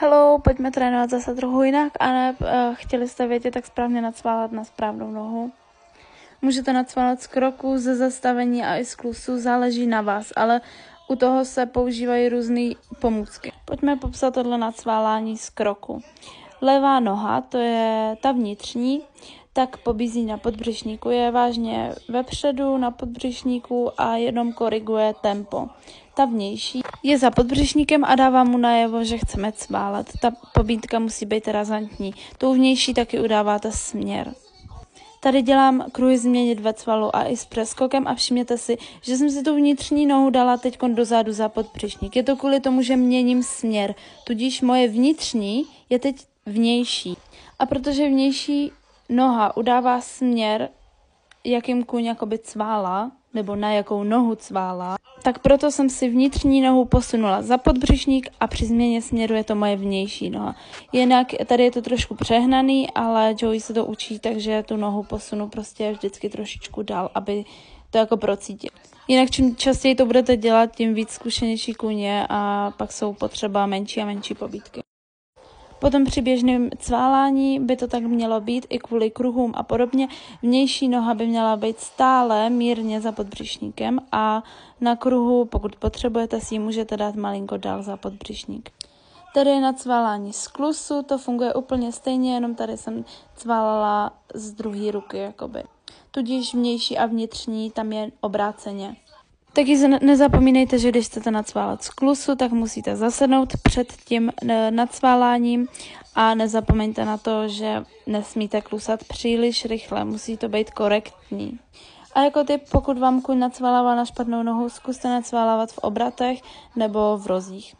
Hello, pojďme trénovat zase trochu jinak, a ne chtěli jste vědět, tak správně nacválat na správnou nohu. Můžete nacválat z kroku, ze zastavení a i z klusu, záleží na vás, ale u toho se používají různé pomůcky. Pojďme popsat tohle nacválání z kroku. Levá noha, to je ta vnitřní, tak pobízí na podbřišníku, je vážně vepředu na podbřišníku a jenom koriguje tempo. Ta vnější je za podbřišníkem a dává mu najevo, že chceme cválet. Ta pobídka musí být razantní. Tou vnější taky udáváte směr. Tady dělám kruhy změnit ve cvalu a i s přeskokem a všimněte si, že jsem si tu vnitřní nohu dala teď dozadu za podbřišník. Je to kvůli tomu, že měním směr, tudíž moje vnitřní je teď vnější. A protože vnější noha udává směr, jakým kůň jakoby cvála, nebo na jakou nohu cvála, tak proto jsem si vnitřní nohu posunula za podbřišník a při změně směru je to moje vnější noha. Jinak tady je to trošku přehnaný, ale Joey se to učí, takže tu nohu posunu prostě vždycky trošičku dál, aby to jako procítil. Jinak čím častěji to budete dělat, tím víc zkušenější kůně a pak jsou potřeba menší a menší pobídky. Potom při běžném cválání by to tak mělo být i kvůli kruhům a podobně. Vnější noha by měla být stále mírně za podbřišníkem a na kruhu, pokud potřebujete, si ji můžete dát malinko dál za podbřišník. Tady je na cválání z klusu, to funguje úplně stejně, jenom tady jsem cválala z druhé ruky, jakoby. Tudíž vnější a vnitřní tam je obráceně. Taky nezapomínejte, že když chcete nacválat z klusu, tak musíte zasednout před tím nacváláním a nezapomeňte na to, že nesmíte klusat příliš rychle, musí to být korektní. A jako tip, pokud vám kůň nacválává na špatnou nohu, zkuste nacválávat v obratech nebo v rozích.